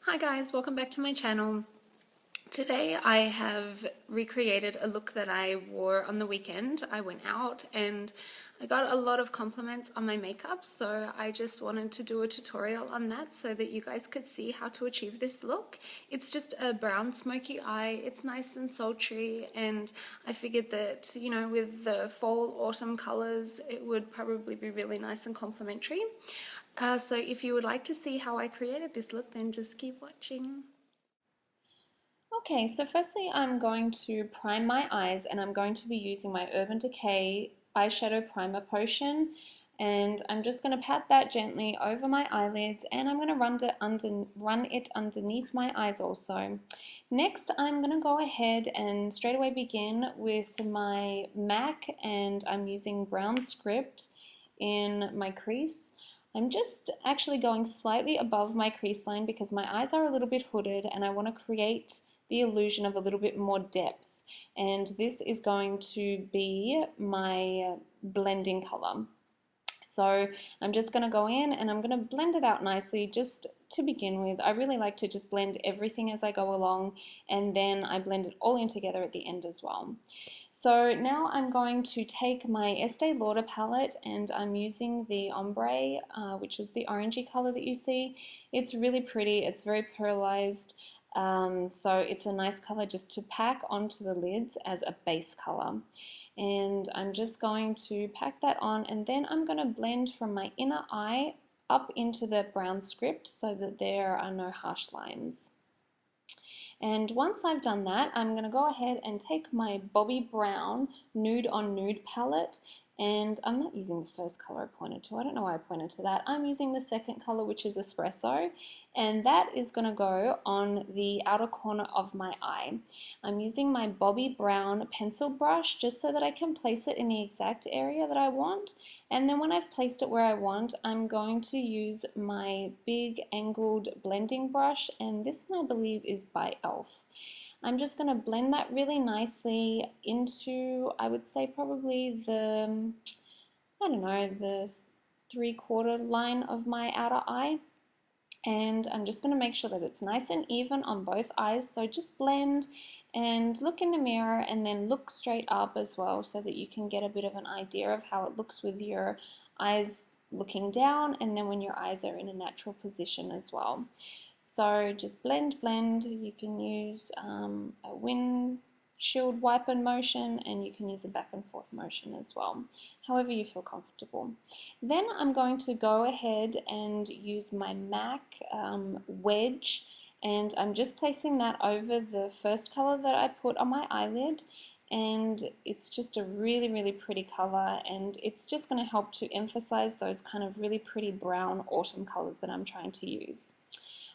Hi guys, welcome back to my channel. Today I have recreated a look that I wore on the weekend. I went out and I got a lot of compliments on my makeup, so I just wanted to do a tutorial on that so that you guys could see how to achieve this look. It's just a brown smoky eye. It's nice and sultry, and I figured that, you know, with the fall autumn colors it would probably be really nice and complimentary. So if you would like to see how I created this look, then just keep watching. Okay, so firstly I'm going to prime my eyes and I'm going to be using my Urban Decay eyeshadow primer potion, and I'm just going to pat that gently over my eyelids and I'm going to run it underneath my eyes also. Next I'm going to go ahead and straight away begin with my MAC, and I'm using brown script in my crease. I'm just actually going slightly above my crease line because my eyes are a little bit hooded and I want to create the illusion of a little bit more depth, and this is going to be my blending color. So I'm just going to go in and I'm going to blend it out nicely just to begin with. I really like to just blend everything as I go along, and then I blend it all in together at the end as well. So now I'm going to take my Estee Lauder palette and I'm using the Ombre, which is the orangey color that you see. It's really pretty, it's very pearlized. So it's a nice color just to pack onto the lids as a base color. And I'm just going to pack that on, and then I'm going to blend from my inner eye up into the brown script so that there are no harsh lines. And once I've done that, I'm going to go ahead and take my Bobbi Brown Nude on Nude palette, and I'm not using the first color I pointed to. I don't know why I pointed to that. I'm using the second color, which is Espresso, and that is going to go on the outer corner of my eye. I'm using my Bobbi Brown pencil brush just so that I can place it in the exact area that I want. And then when I've placed it where I want, I'm going to use my big angled blending brush, and this one I believe is by e.l.f. I'm just going to blend that really nicely into, I would say probably the, I don't know, the 3/4 line of my outer eye. And I'm just going to make sure that it's nice and even on both eyes. So just blend and look in the mirror and then look straight up as well so that you can get a bit of an idea of how it looks with your eyes looking down and then when your eyes are in a natural position as well. So just blend, blend. You can use a windshield wiper motion, and you can use a back and forth motion as well, however you feel comfortable. Then I'm going to go ahead and use my MAC Wedge, and I'm just placing that over the first color that I put on my eyelid, and it's just a really pretty color, and it's just going to help to emphasize those kind of really pretty brown autumn colors that I'm trying to use.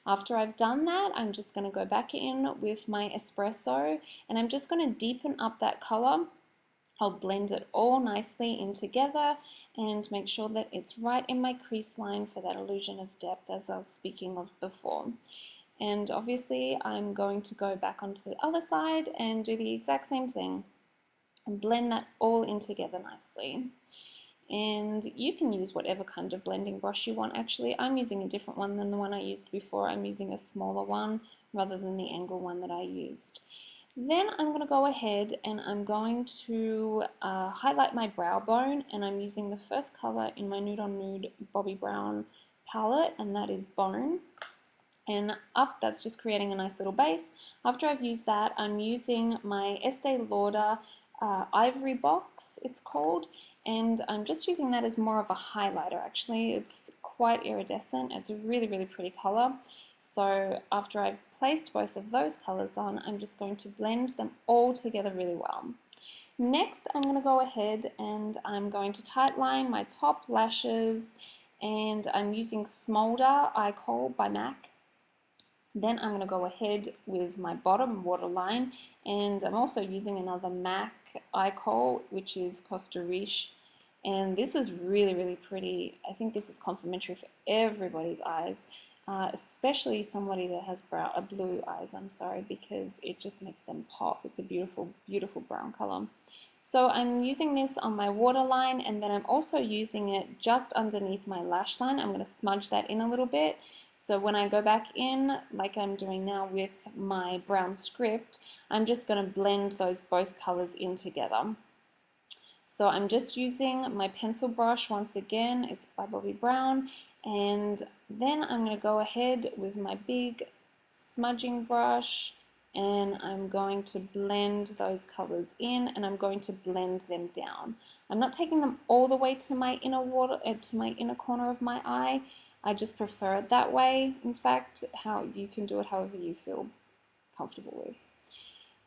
After I've done that, I'm just going to go back in with my Espresso and I'm just going to deepen up that color. I'll blend it all nicely in together and make sure that it's right in my crease line for that illusion of depth as I was speaking of before. And obviously I'm going to go back onto the other side and do the exact same thing and blend that all in together nicely. And you can use whatever kind of blending brush you want. Actually, I'm using a different one than the one I used before. I'm using a smaller one rather than the angle one that I used. Then I'm going to go ahead and I'm going to highlight my brow bone, and I'm using the first color in my Nude on Nude Bobbi Brown palette, and that is Bone. And after that's just creating a nice little base. After I've used that, I'm using my Estee Lauder Ivory box, it's called, and I'm just using that as more of a highlighter. Actually, it's quite iridescent. It's a really pretty color. So after I've placed both of those colors on, I'm just going to blend them all together really well. Next, I'm going to go ahead and I'm going to tightline my top lashes, and I'm using Smolder Eye Kohl by MAC. Then I'm going to go ahead with my bottom waterline, and I'm also using another MAC Eye Kohl, which is Costa Riche. And this is really pretty. I think this is complimentary for everybody's eyes, especially somebody that has blue eyes, I'm sorry, because it just makes them pop. It's a beautiful brown color. So I'm using this on my waterline, and then I'm also using it just underneath my lash line. I'm going to smudge that in a little bit So when I go back in, like I'm doing now with my brown script, I'm just going to blend those both colors in together. So I'm just using my pencil brush once again, it's by Bobbi Brown, and then I'm going to go ahead with my big smudging brush and I'm going to blend those colors in and I'm going to blend them down. I'm not taking them all the way to my to my inner corner of my eye. I just prefer it that way. In fact, how you can do it however you feel comfortable with.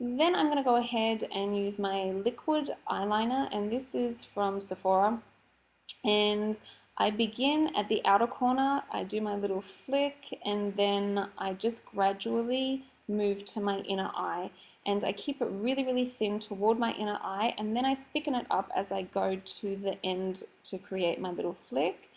Then I'm going to go ahead and use my liquid eyeliner, and this is from Sephora. And I begin at the outer corner, I do my little flick, and then I just gradually move to my inner eye. And I keep it really, really thin toward my inner eye, and then I thicken it up as I go to the end to create my little flick.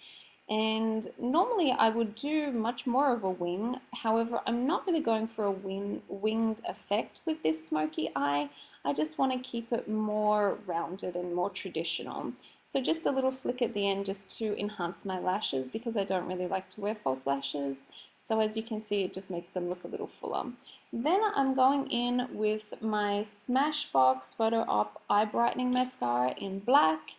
And normally I would do much more of a wing, however I'm not really going for a winged effect with this smoky eye. I just want to keep it more rounded and more traditional. So just a little flick at the end just to enhance my lashes because I don't really like to wear false lashes. So as you can see, it just makes them look a little fuller. Then I'm going in with my Smashbox Photo Op Eye Brightening Mascara in black.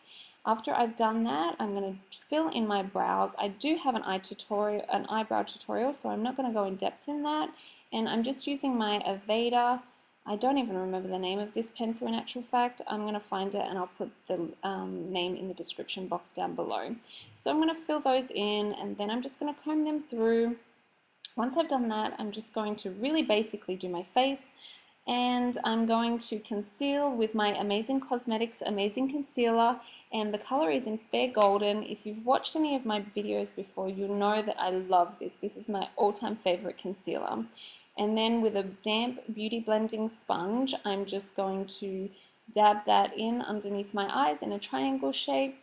After I've done that, I'm going to fill in my brows. I do have an eyebrow tutorial, so I'm not going to go in depth in that. And I'm just using my AVEDA. I don't even remember the name of this pencil in actual fact. I'm going to find it and I'll put the name in the description box down below. So I'm going to fill those in and then I'm just going to comb them through. Once I've done that, I'm just going to really basically do my face. And I'm going to conceal with my Amazing Cosmetics Amazing Concealer, and the color is in Fair Golden. If you've watched any of my videos before, you'll know that I love this. This is my all-time favorite concealer. And then with a damp beauty blending sponge, I'm just going to dab that in underneath my eyes in a triangle shape,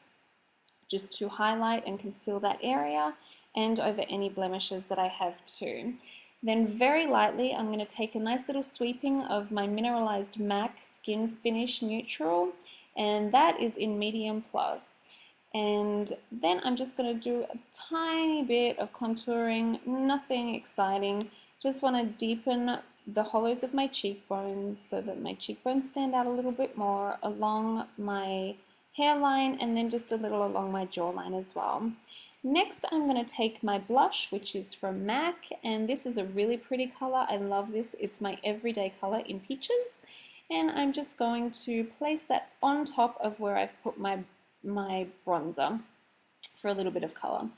just to highlight and conceal that area, and over any blemishes that I have too. Then very lightly, I'm going to take a nice little sweeping of my Mineralized MAC Skinfinish Neutral, and that is in medium plus. And then I'm just going to do a tiny bit of contouring, nothing exciting. Just want to deepen the hollows of my cheekbones so that my cheekbones stand out a little bit more along my hairline and then just a little along my jawline as well. Next, I'm going to take my blush, which is from MAC, and this is a really pretty color. I love this. It's my everyday color in Peaches, and I'm just going to place that on top of where I've put my bronzer for a little bit of color.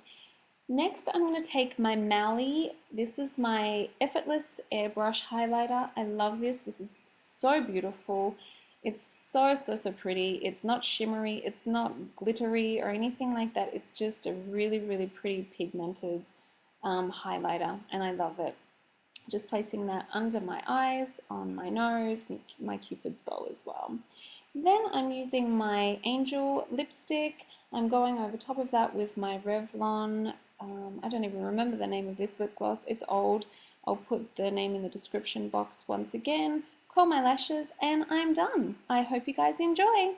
Next, I'm going to take my Mally. This is my Effortless Airbrush highlighter. I love this. This is so beautiful. It's so pretty. It's not shimmery, it's not glittery or anything like that. It's just a really, really pretty pigmented highlighter, and I love it. Just placing that under my eyes, on my nose, my Cupid's bow as well. Then I'm using my Angel lipstick. I'm going over top of that with my Revlon, I don't even remember the name of this lip gloss. It's old. I'll put the name in the description box once again. Curl my lashes, and I'm done. I hope you guys enjoy.